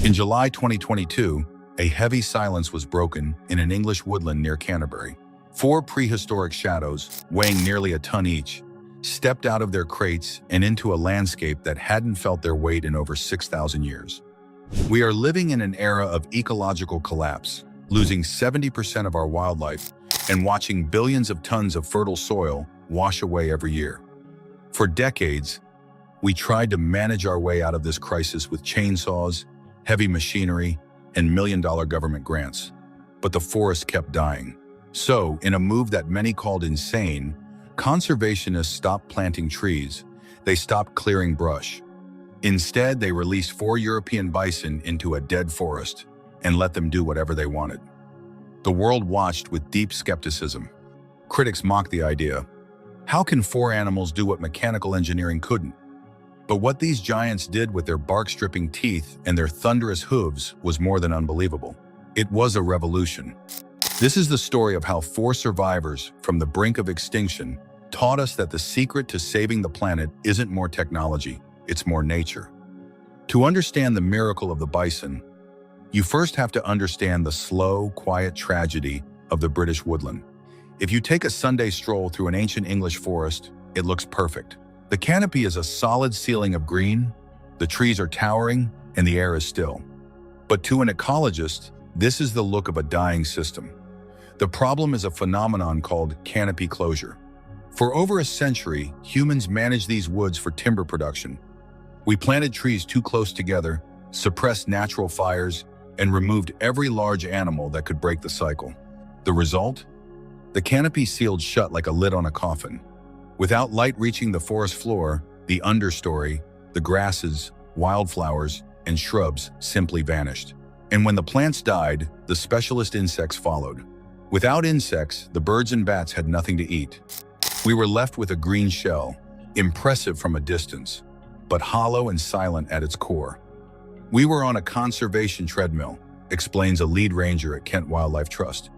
In July 2022, a heavy silence was broken in an English woodland near Canterbury. Four prehistoric shadows, weighing nearly a ton each, stepped out of their crates and into a landscape that hadn't felt their weight in over 6,000 years. We are living in an era of ecological collapse, losing 70% of our wildlife and watching billions of tons of fertile soil wash away every year. For decades, we tried to manage our way out of this crisis with chainsaws, heavy machinery, and million-dollar government grants. But the forest kept dying. So, in a move that many called insane, conservationists stopped planting trees. They stopped clearing brush. Instead, they released 4 European bison into a dead forest and let them do whatever they wanted. The world watched with deep skepticism. Critics mocked the idea. How can 4 animals do what mechanical engineering couldn't? But what these giants did with their bark-stripping teeth and their thunderous hooves was more than unbelievable. It was a revolution. This is the story of how 4 survivors from the brink of extinction taught us that the secret to saving the planet isn't more technology, it's more nature. To understand the miracle of the bison, you first have to understand the slow, quiet tragedy of the British woodland. If you take a Sunday stroll through an ancient English forest, it looks perfect. The canopy is a solid ceiling of green, the trees are towering, and the air is still. But to an ecologist, this is the look of a dying system. The problem is a phenomenon called canopy closure. For over a century, humans managed these woods for timber production. We planted trees too close together, suppressed natural fires, and removed every large animal that could break the cycle. The result? The canopy sealed shut like a lid on a coffin. Without light reaching the forest floor, the understory, the grasses, wildflowers, and shrubs simply vanished. And when the plants died, the specialist insects followed. Without insects, the birds and bats had nothing to eat. We were left with a green shell, impressive from a distance, but hollow and silent at its core. We were on a conservation treadmill, explains a lead ranger at Kent Wildlife Trust.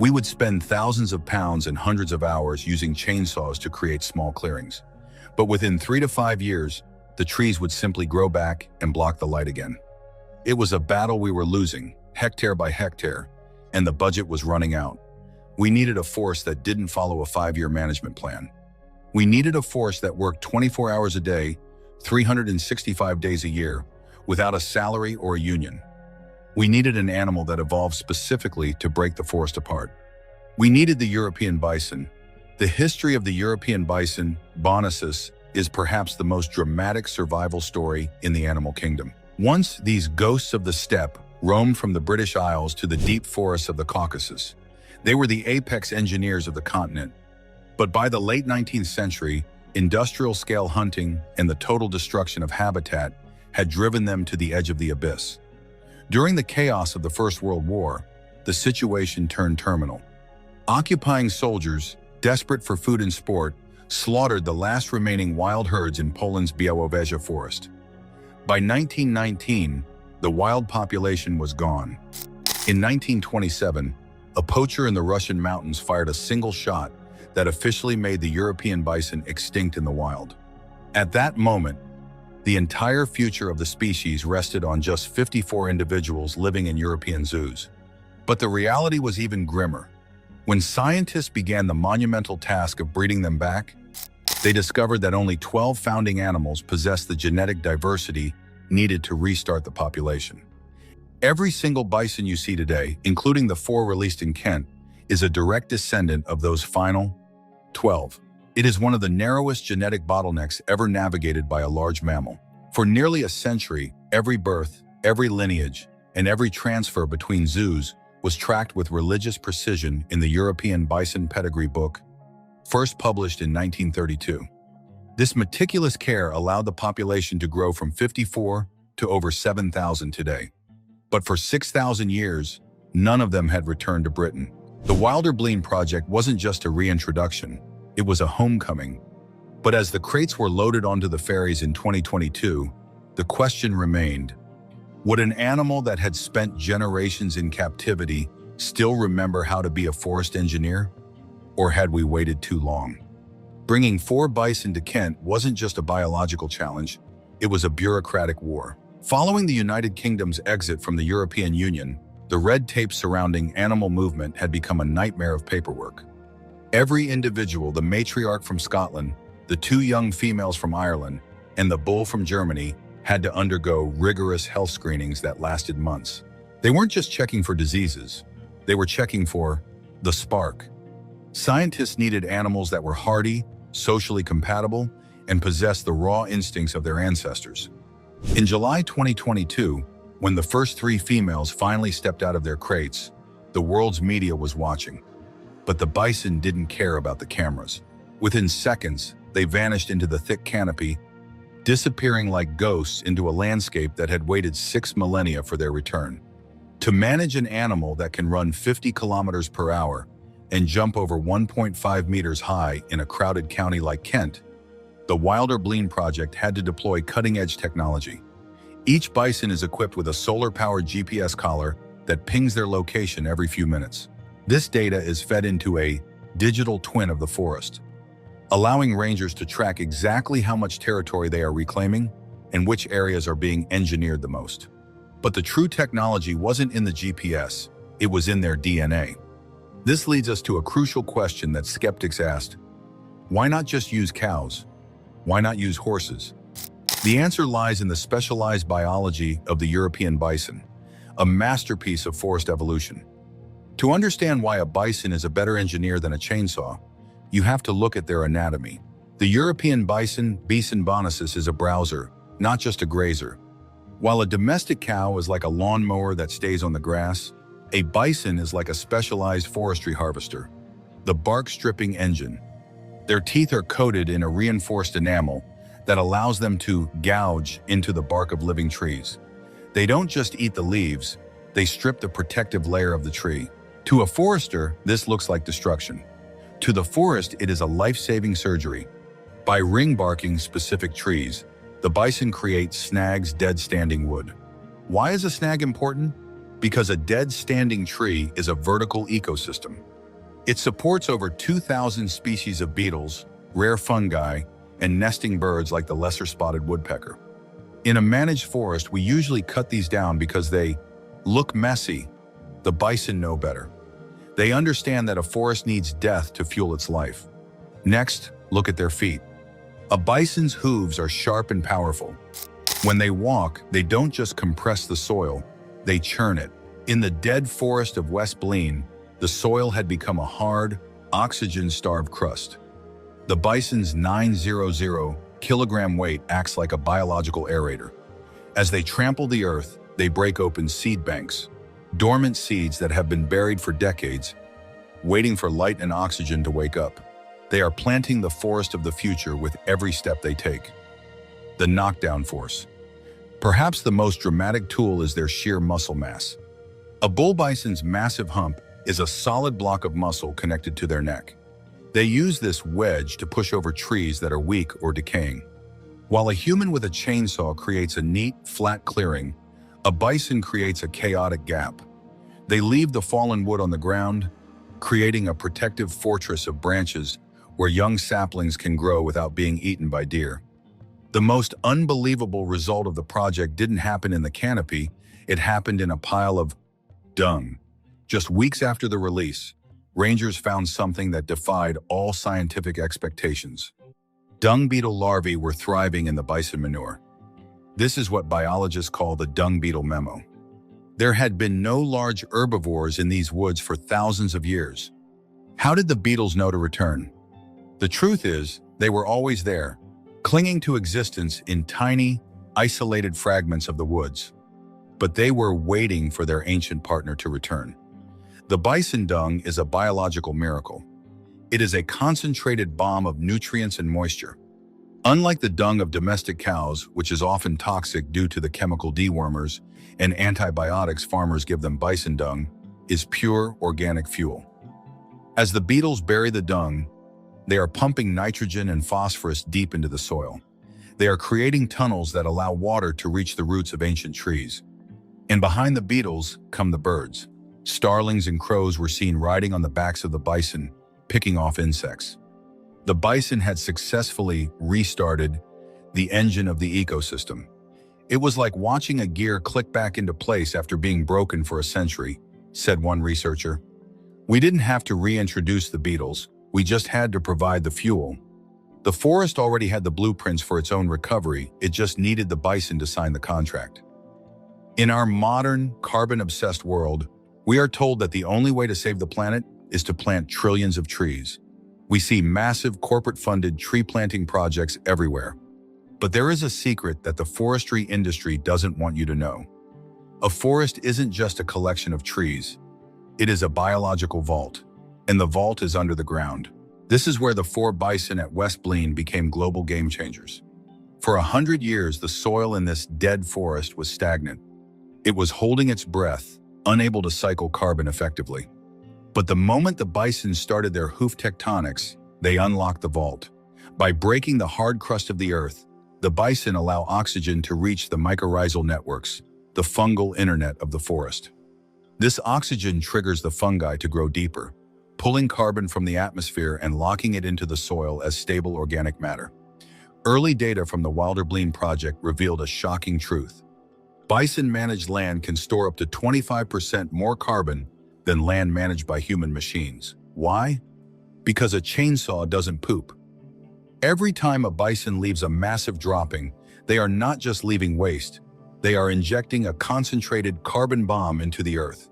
We would spend thousands of pounds and hundreds of hours using chainsaws to create small clearings. But within 3 to 5 years, the trees would simply grow back and block the light again. It was a battle we were losing, hectare by hectare, and the budget was running out. We needed a forest that didn't follow a 5-year management plan. We needed a forest that worked 24 hours a day, 365 days a year, without a salary or a union. We needed an animal that evolved specifically to break the forest apart. We needed the European bison. The history of the European bison, Bonosus, is perhaps the most dramatic survival story in the animal kingdom. Once, these ghosts of the steppe roamed from the British Isles to the deep forests of the Caucasus. They were the apex engineers of the continent. But by the late 19th century, industrial-scale hunting and the total destruction of habitat had driven them to the edge of the abyss. During the chaos of the First World War, the situation turned terminal. Occupying soldiers, desperate for food and sport, slaughtered the last remaining wild herds in Poland's Białowieża forest. By 1919, the wild population was gone. In 1927, a poacher in the Russian mountains fired a single shot that officially made the European bison extinct in the wild. At that moment, the entire future of the species rested on just 54 individuals living in European zoos. But the reality was even grimmer. When scientists began the monumental task of breeding them back, they discovered that only 12 founding animals possessed the genetic diversity needed to restart the population. Every single bison you see today, including the 4 released in Kent, is a direct descendant of those final 12. It is one of the narrowest genetic bottlenecks ever navigated by a large mammal. For nearly a century, every birth, every lineage, and every transfer between zoos was tracked with religious precision in the European Bison Pedigree book, first published in 1932. This meticulous care allowed the population to grow from 54 to over 7,000 today. But for 6,000 years, none of them had returned to Britain. The Wilder-Blean project wasn't just a reintroduction, it was a homecoming. But as the crates were loaded onto the ferries in 2022, the question remained, would an animal that had spent generations in captivity still remember how to be a forest engineer? Or had we waited too long? Bringing 4 bison to Kent wasn't just a biological challenge, it was a bureaucratic war. Following the United Kingdom's exit from the European Union, the red tape surrounding animal movement had become a nightmare of paperwork. Every individual, the matriarch from Scotland, the two young females from Ireland, and the bull from Germany, had to undergo rigorous health screenings that lasted months. They weren't just checking for diseases, they were checking for the spark. Scientists needed animals that were hardy, socially compatible, and possessed the raw instincts of their ancestors. In July 2022, when the first three females finally stepped out of their crates, the world's media was watching. But the bison didn't care about the cameras. Within seconds, they vanished into the thick canopy, disappearing like ghosts into a landscape that had waited 6 millennia for their return. To manage an animal that can run 50 kilometers per hour and jump over 1.5 meters high in a crowded county like Kent, the Wilder-Bleen project had to deploy cutting-edge technology. Each bison is equipped with a solar-powered GPS collar that pings their location every few minutes. This data is fed into a digital twin of the forest, allowing rangers to track exactly how much territory they are reclaiming and which areas are being engineered the most. But the true technology wasn't in the GPS, it was in their DNA. This leads us to a crucial question that skeptics asked: why not just use cows? Why not use horses? The answer lies in the specialized biology of the European bison, a masterpiece of forest evolution. To understand why a bison is a better engineer than a chainsaw, you have to look at their anatomy. The European bison, Bison bonacis, is a browser, not just a grazer. While a domestic cow is like a lawnmower that stays on the grass, a bison is like a specialized forestry harvester, the bark-stripping engine. Their teeth are coated in a reinforced enamel that allows them to gouge into the bark of living trees. They don't just eat the leaves, they strip the protective layer of the tree. To a forester, this looks like destruction. To the forest, it is a life-saving surgery. By ring-barking specific trees, the bison creates snags dead standing wood. Why is a snag important? Because a dead standing tree is a vertical ecosystem. It supports over 2,000 species of beetles, rare fungi, and nesting birds like the lesser spotted woodpecker. In a managed forest, we usually cut these down because they look messy. The bison know better. They understand that a forest needs death to fuel its life. Next, look at their feet. A bison's hooves are sharp and powerful. When they walk, they don't just compress the soil, they churn it. In the dead forest of West Bleen, the soil had become a hard, oxygen-starved crust. The bison's 900 kilogram weight acts like a biological aerator. As they trample the earth, they break open seed banks, dormant seeds that have been buried for decades, waiting for light and oxygen to wake up. They are planting the forest of the future with every step they take. The knockdown force. Perhaps the most dramatic tool is their sheer muscle mass. A bull bison's massive hump is a solid block of muscle connected to their neck. They use this wedge to push over trees that are weak or decaying. While a human with a chainsaw creates a neat, flat clearing, a bison creates a chaotic gap. They leave the fallen wood on the ground, creating a protective fortress of branches where young saplings can grow without being eaten by deer. The most unbelievable result of the project didn't happen in the canopy, it happened in a pile of dung. Just weeks after the release, rangers found something that defied all scientific expectations. Dung beetle larvae were thriving in the bison manure. This is what biologists call the dung beetle memo. There had been no large herbivores in these woods for thousands of years. How did the beetles know to return? The truth is, they were always there, clinging to existence in tiny, isolated fragments of the woods. But they were waiting for their ancient partner to return. The bison dung is a biological miracle. It is a concentrated bomb of nutrients and moisture. Unlike the dung of domestic cows, which is often toxic due to the chemical dewormers and antibiotics farmers give them, bison dung is pure organic fuel. As the beetles bury the dung, they are pumping nitrogen and phosphorus deep into the soil. They are creating tunnels that allow water to reach the roots of ancient trees. And behind the beetles come the birds. Starlings and crows were seen riding on the backs of the bison, picking off insects. The bison had successfully restarted the engine of the ecosystem. It was like watching a gear click back into place after being broken for a century, said one researcher. We didn't have to reintroduce the beetles, we just had to provide the fuel. The forest already had the blueprints for its own recovery, it just needed the bison to sign the contract. In our modern, carbon-obsessed world, we are told that the only way to save the planet is to plant trillions of trees. We see massive corporate-funded tree planting projects everywhere. But there is a secret that the forestry industry doesn't want you to know. A forest isn't just a collection of trees. It is a biological vault, and the vault is under the ground. This is where the 4 bison at West Blean became global game changers. For 100 years, the soil in this dead forest was stagnant. It was holding its breath, unable to cycle carbon effectively. But the moment the bison started their hoof tectonics, they unlocked the vault. By breaking the hard crust of the earth, the bison allow oxygen to reach the mycorrhizal networks, the fungal internet of the forest. This oxygen triggers the fungi to grow deeper, pulling carbon from the atmosphere and locking it into the soil as stable organic matter. Early data from the Wilder Blean project revealed a shocking truth. Bison-managed land can store up to 25% more carbon than land managed by human machines. Why? Because a chainsaw doesn't poop. Every time a bison leaves a massive dropping, they are not just leaving waste, they are injecting a concentrated carbon bomb into the earth.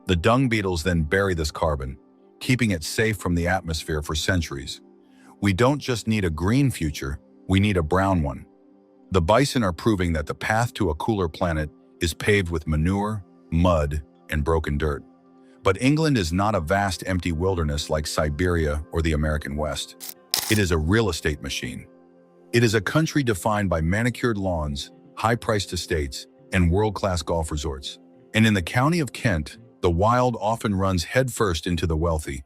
The dung beetles then bury this carbon, keeping it safe from the atmosphere for centuries. We don't just need a green future, we need a brown one. The bison are proving that the path to a cooler planet is paved with manure, mud, and broken dirt. But England is not a vast empty wilderness like Siberia or the American West. It is a real estate machine. It is a country defined by manicured lawns, high-priced estates, and world-class golf resorts. And in the county of Kent, the wild often runs headfirst into the wealthy.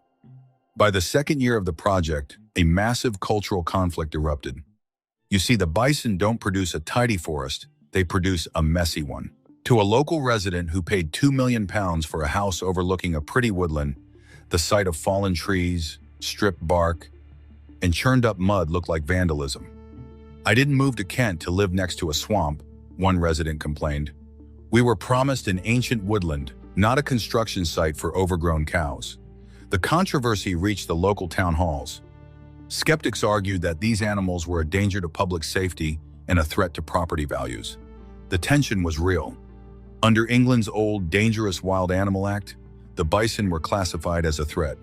By the second year of the project, a massive cultural conflict erupted. You see, the bison don't produce a tidy forest, they produce a messy one. To a local resident who paid £2 million for a house overlooking a pretty woodland, the sight of fallen trees, stripped bark, and churned up mud looked like vandalism. I didn't move to Kent to live next to a swamp, one resident complained. We were promised an ancient woodland, not a construction site for overgrown cows. The controversy reached the local town halls. Skeptics argued that these animals were a danger to public safety and a threat to property values. The tension was real. Under England's old Dangerous Wild Animal Act, the bison were classified as a threat.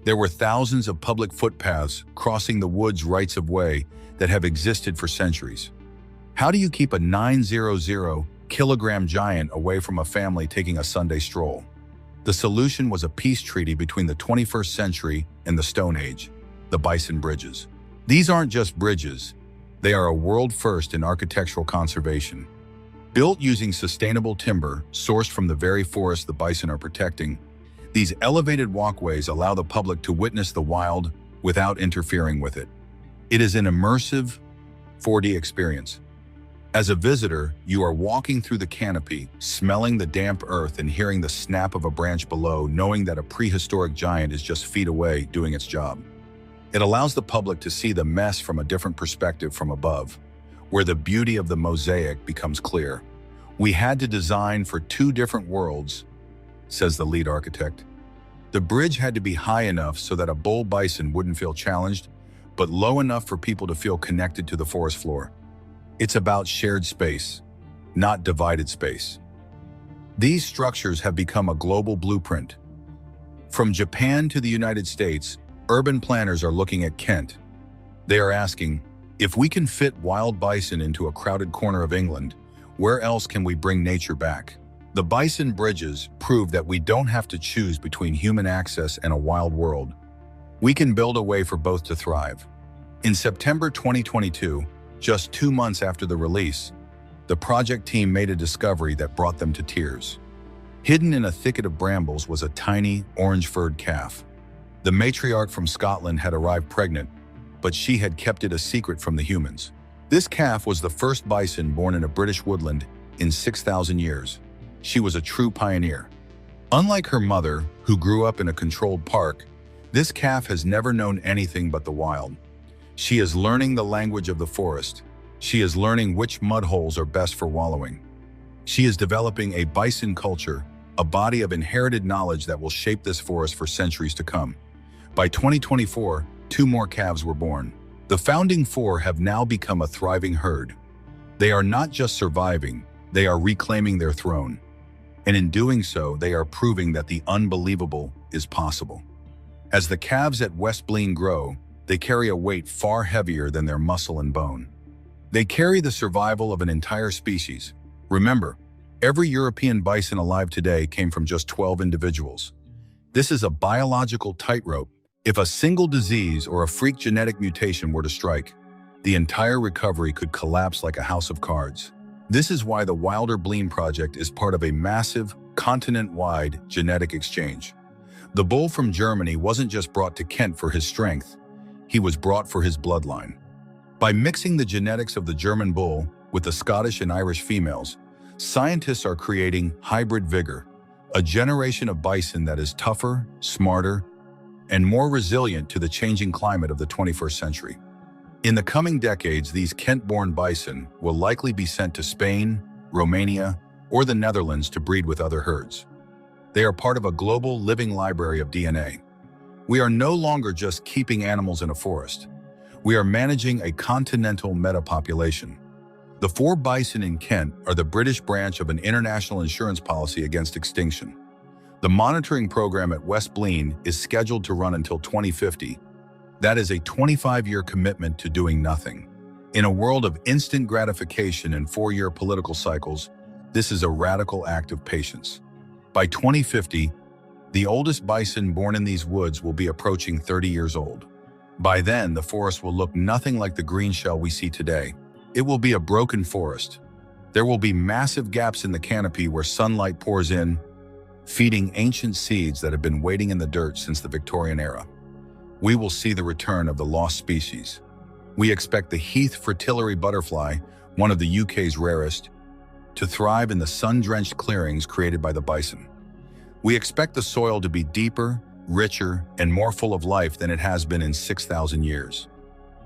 There were thousands of public footpaths crossing the woods' rights of way that have existed for centuries. How do you keep a 900-kilogram giant away from a family taking a Sunday stroll? The solution was a peace treaty between the 21st century and the Stone Age, the Bison Bridges. These aren't just bridges, they are a world first in architectural conservation. Built using sustainable timber sourced from the very forest the bison are protecting, these elevated walkways allow the public to witness the wild without interfering with it. It is an immersive 4D experience. As a visitor, you are walking through the canopy, smelling the damp earth and hearing the snap of a branch below, knowing that a prehistoric giant is just feet away doing its job. It allows the public to see the mess from a different perspective from above, where the beauty of the mosaic becomes clear. We had to design for 2 different worlds, says the lead architect. The bridge had to be high enough so that a bull bison wouldn't feel challenged, but low enough for people to feel connected to the forest floor. It's about shared space, not divided space. These structures have become a global blueprint. From Japan to the United States, urban planners are looking at Kent. They are asking, if we can fit wild bison into a crowded corner of England, where else can we bring nature back? The bison bridges prove that we don't have to choose between human access and a wild world. We can build a way for both to thrive. In September 2022, just 2 months after the release, the project team made a discovery that brought them to tears. Hidden in a thicket of brambles was a tiny, orange-furred calf. The matriarch from Scotland had arrived pregnant, but she had kept it a secret from the humans. This calf was the first bison born in a British woodland in 6,000 years. She was a true pioneer. Unlike her mother, who grew up in a controlled park, this calf has never known anything but the wild. She is learning the language of the forest, She is learning which mud holes are best for wallowing. She is developing a bison culture, a body of inherited knowledge that will shape this forest for centuries to come. By 2024, 2 more calves were born. The founding 4 have now become a thriving herd. They are not just surviving, they are reclaiming their throne. And in doing so, they are proving that the unbelievable is possible. As the calves at West Blean grow, they carry a weight far heavier than their muscle and bone. They carry the survival of an entire species. Remember, every European bison alive today came from just 12 individuals. This is a biological tightrope. If a single disease or a freak genetic mutation were to strike, the entire recovery could collapse like a house of cards. This is why the Wilder Blean Project is part of a massive, continent-wide genetic exchange. The bull from Germany wasn't just brought to Kent for his strength, he was brought for his bloodline. By mixing the genetics of the German bull with the Scottish and Irish females, scientists are creating hybrid vigor, a generation of bison that is tougher, smarter, and more resilient to the changing climate of the 21st century. In the coming decades, these Kent-born bison will likely be sent to Spain, Romania, or the Netherlands to breed with other herds. They are part of a global living library of DNA. We are no longer just keeping animals in a forest. We are managing a continental metapopulation. The 4 bison in Kent are the British branch of an international insurance policy against extinction. The monitoring program at West Blean is scheduled to run until 2050. That is a 25-year commitment to doing nothing. In a world of instant gratification and 4-year political cycles, this is a radical act of patience. By 2050, the oldest bison born in these woods will be approaching 30 years old. By then, the forest will look nothing like the green shell we see today. It will be a broken forest. There will be massive gaps in the canopy where sunlight pours in, feeding ancient seeds that have been waiting in the dirt since the Victorian era. We will see the return of the lost species. We expect the Heath fritillary butterfly, one of the UK's rarest, to thrive in the sun-drenched clearings created by the bison. We expect the soil to be deeper, richer, and more full of life than it has been in 6,000 years.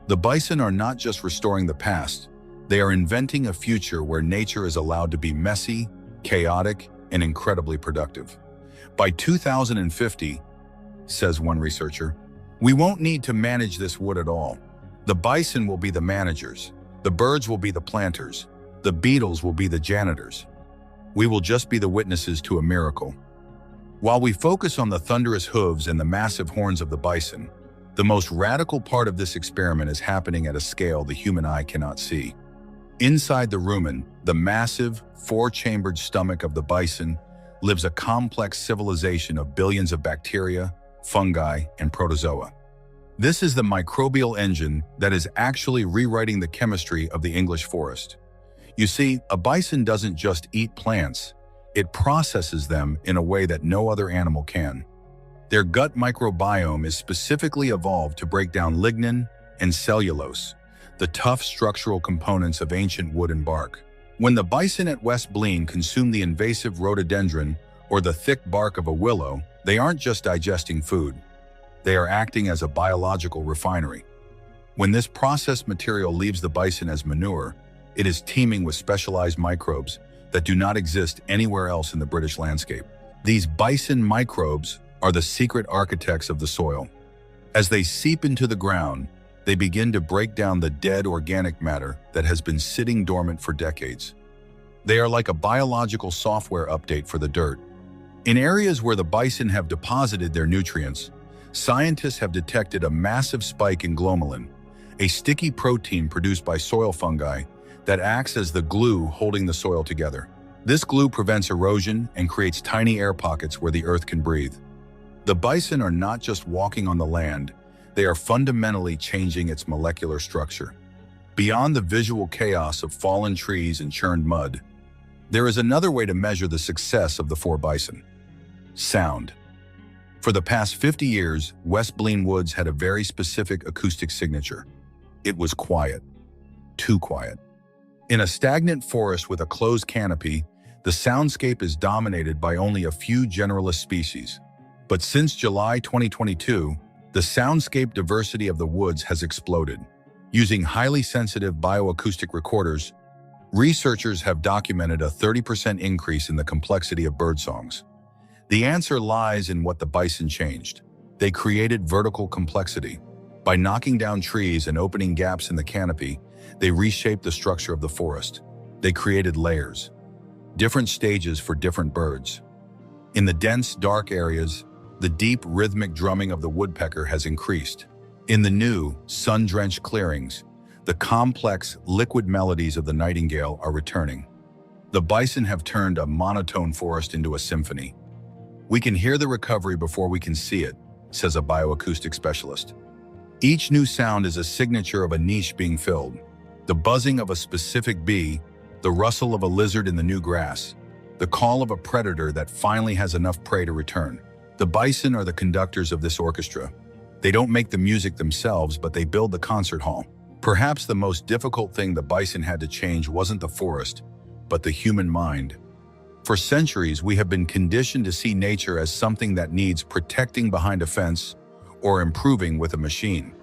The bison are not just restoring the past, they are inventing a future where nature is allowed to be messy, chaotic, and incredibly productive. By 2050, says one researcher, we won't need to manage this wood at all. The bison will be the managers, the birds will be the planters, the beetles will be the janitors. We will just be the witnesses to a miracle. While we focus on the thunderous hooves and the massive horns of the bison, the most radical part of this experiment is happening at a scale the human eye cannot see. Inside the rumen, the massive, 4-chambered stomach of the bison, lives a complex civilization of billions of bacteria, fungi, and protozoa. This is the microbial engine that is actually rewriting the chemistry of the English forest. You see, a bison doesn't just eat plants, it processes them in a way that no other animal can. Their gut microbiome is specifically evolved to break down lignin and cellulose, the tough structural components of ancient wood and bark. When the bison at West Blean consume the invasive rhododendron or the thick bark of a willow, they aren't just digesting food. They are acting as a biological refinery. When this processed material leaves the bison as manure, it is teeming with specialized microbes that do not exist anywhere else in the British landscape. These bison microbes are the secret architects of the soil. As they seep into the ground, they begin to break down the dead organic matter that has been sitting dormant for decades. They are like a biological software update for the dirt. In areas where the bison have deposited their nutrients, scientists have detected a massive spike in glomalin, a sticky protein produced by soil fungi that acts as the glue holding the soil together. This glue prevents erosion and creates tiny air pockets where the earth can breathe. The bison are not just walking on the land, they are fundamentally changing its molecular structure. Beyond the visual chaos of fallen trees and churned mud, there is another way to measure the success of the 4 bison. Sound. For the past 50 years, West Blean Woods had a very specific acoustic signature. It was quiet. Too quiet. In a stagnant forest with a closed canopy, the soundscape is dominated by only a few generalist species. But since July 2022, the soundscape diversity of the woods has exploded. Using highly sensitive bioacoustic recorders, researchers have documented a 30% increase in the complexity of bird songs. The answer lies in what the bison changed. They created vertical complexity. By knocking down trees and opening gaps in the canopy, they reshaped the structure of the forest. They created layers, different stages for different birds. In the dense, dark areas, the deep, rhythmic drumming of the woodpecker has increased. In the new, sun-drenched clearings, the complex, liquid melodies of the nightingale are returning. The bison have turned a monotone forest into a symphony. We can hear the recovery before we can see it, says a bioacoustic specialist. Each new sound is a signature of a niche being filled. The buzzing of a specific bee, the rustle of a lizard in the new grass, the call of a predator that finally has enough prey to return. The bison are the conductors of this orchestra. They don't make the music themselves, but they build the concert hall. Perhaps the most difficult thing the bison had to change wasn't the forest, but the human mind. For centuries, we have been conditioned to see nature as something that needs protecting behind a fence or improving with a machine.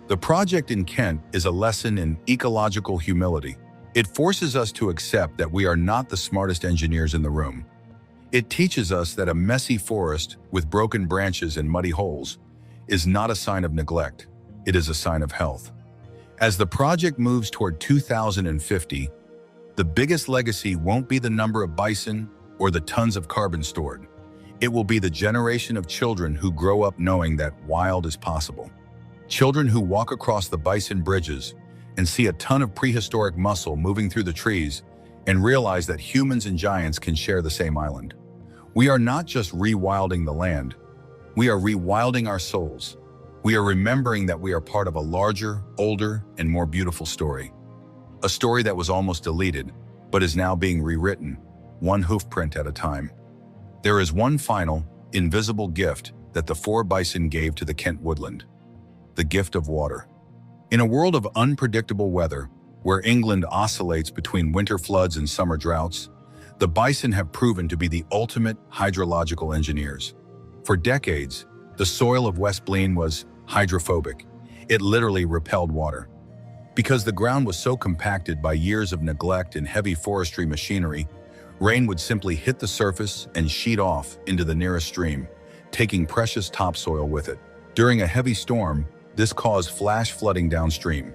The project in Kent is a lesson in ecological humility. It forces us to accept that we are not the smartest engineers in the room. It teaches us that a messy forest with broken branches and muddy holes is not a sign of neglect. It is a sign of health. As the project moves toward 2050, the biggest legacy won't be the number of bison or the tons of carbon stored. It will be the generation of children who grow up knowing that wild is possible. Children who walk across the bison bridges and see a ton of prehistoric muscle moving through the trees and realize that humans and giants can share the same island. We are not just rewilding the land, we are rewilding our souls. We are remembering that we are part of a larger, older, and more beautiful story. A story that was almost deleted, but is now being rewritten, one hoofprint at a time. There is one final, invisible gift that the 4 bison gave to the Kent woodland: the gift of water. In a world of unpredictable weather, where England oscillates between winter floods and summer droughts, the bison have proven to be the ultimate hydrological engineers. For decades, the soil of West Blean was hydrophobic. It literally repelled water. Because the ground was so compacted by years of neglect and heavy forestry machinery, rain would simply hit the surface and sheet off into the nearest stream, taking precious topsoil with it. During a heavy storm, this caused flash flooding downstream.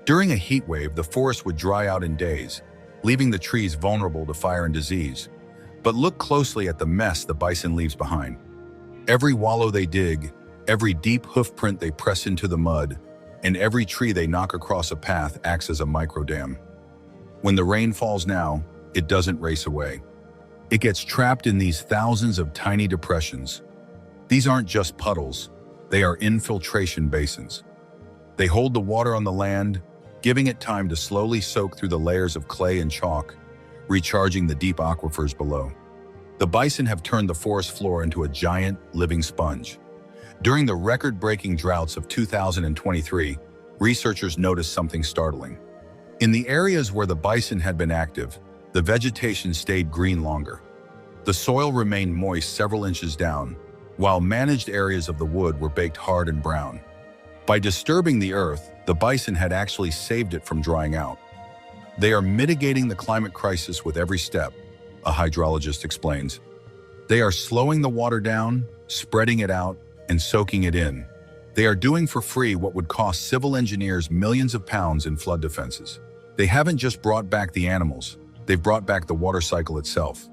During a heat wave, the forest would dry out in days, leaving the trees vulnerable to fire and disease. But look closely at the mess the bison leaves behind. Every wallow they dig, every deep hoofprint they press into the mud, and every tree they knock across a path acts as a microdam. When the rain falls now, it doesn't race away. It gets trapped in these thousands of tiny depressions. These aren't just puddles, they are infiltration basins. They hold the water on the land, giving it time to slowly soak through the layers of clay and chalk, recharging the deep aquifers below. The bison have turned the forest floor into a giant, living sponge. During the record-breaking droughts of 2023, researchers noticed something startling. In the areas where the bison had been active, the vegetation stayed green longer. The soil remained moist several inches down, while managed areas of the wood were baked hard and brown. By disturbing the earth, the bison had actually saved it from drying out. They are mitigating the climate crisis with every step, a hydrologist explains. They are slowing the water down, spreading it out, and soaking it in. They are doing for free what would cost civil engineers millions of pounds in flood defenses. They haven't just brought back the animals, they've brought back the water cycle itself.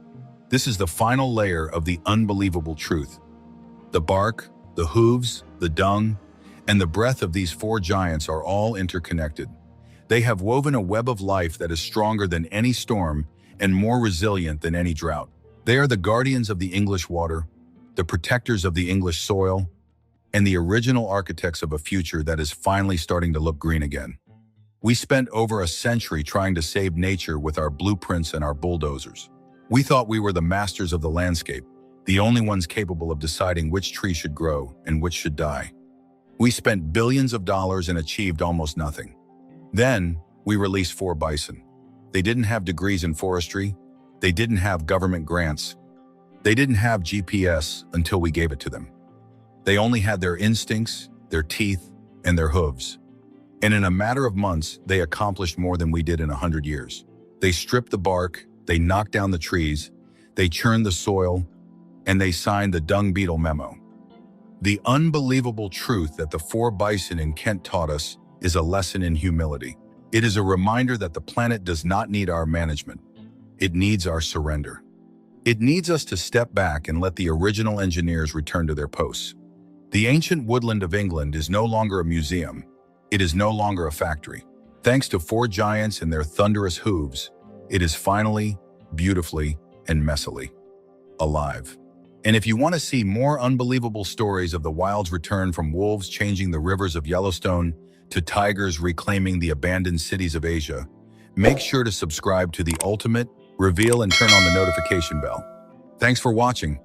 This is the final layer of the unbelievable truth. The bark, the hooves, the dung, and the breath of these 4 giants are all interconnected. They have woven a web of life that is stronger than any storm and more resilient than any drought. They are the guardians of the English water, the protectors of the English soil, and the original architects of a future that is finally starting to look green again. We spent over a century trying to save nature with our blueprints and our bulldozers. We thought we were the masters of the landscape, the only ones capable of deciding which tree should grow and which should die. We spent billions of dollars and achieved almost nothing. Then, we released 4 bison. They didn't have degrees in forestry. They didn't have government grants. They didn't have GPS until we gave it to them. They only had their instincts, their teeth, and their hooves. And in a matter of months, they accomplished more than we did in 100 years. They stripped the bark, they knocked down the trees, they churned the soil, and they signed the dung beetle memo. The unbelievable truth that the four bison in Kent taught us is a lesson in humility. It is a reminder that the planet does not need our management. It needs our surrender. It needs us to step back and let the original engineers return to their posts. The ancient woodland of England is no longer a museum. It is no longer a factory. Thanks to four giants and their thunderous hooves, it is finally, beautifully, and messily alive. And if you want to see more unbelievable stories of the wild's return, from wolves changing the rivers of Yellowstone to tigers reclaiming the abandoned cities of Asia, make sure to subscribe to The Ultimate Reveal and turn on the notification bell. Thanks for watching.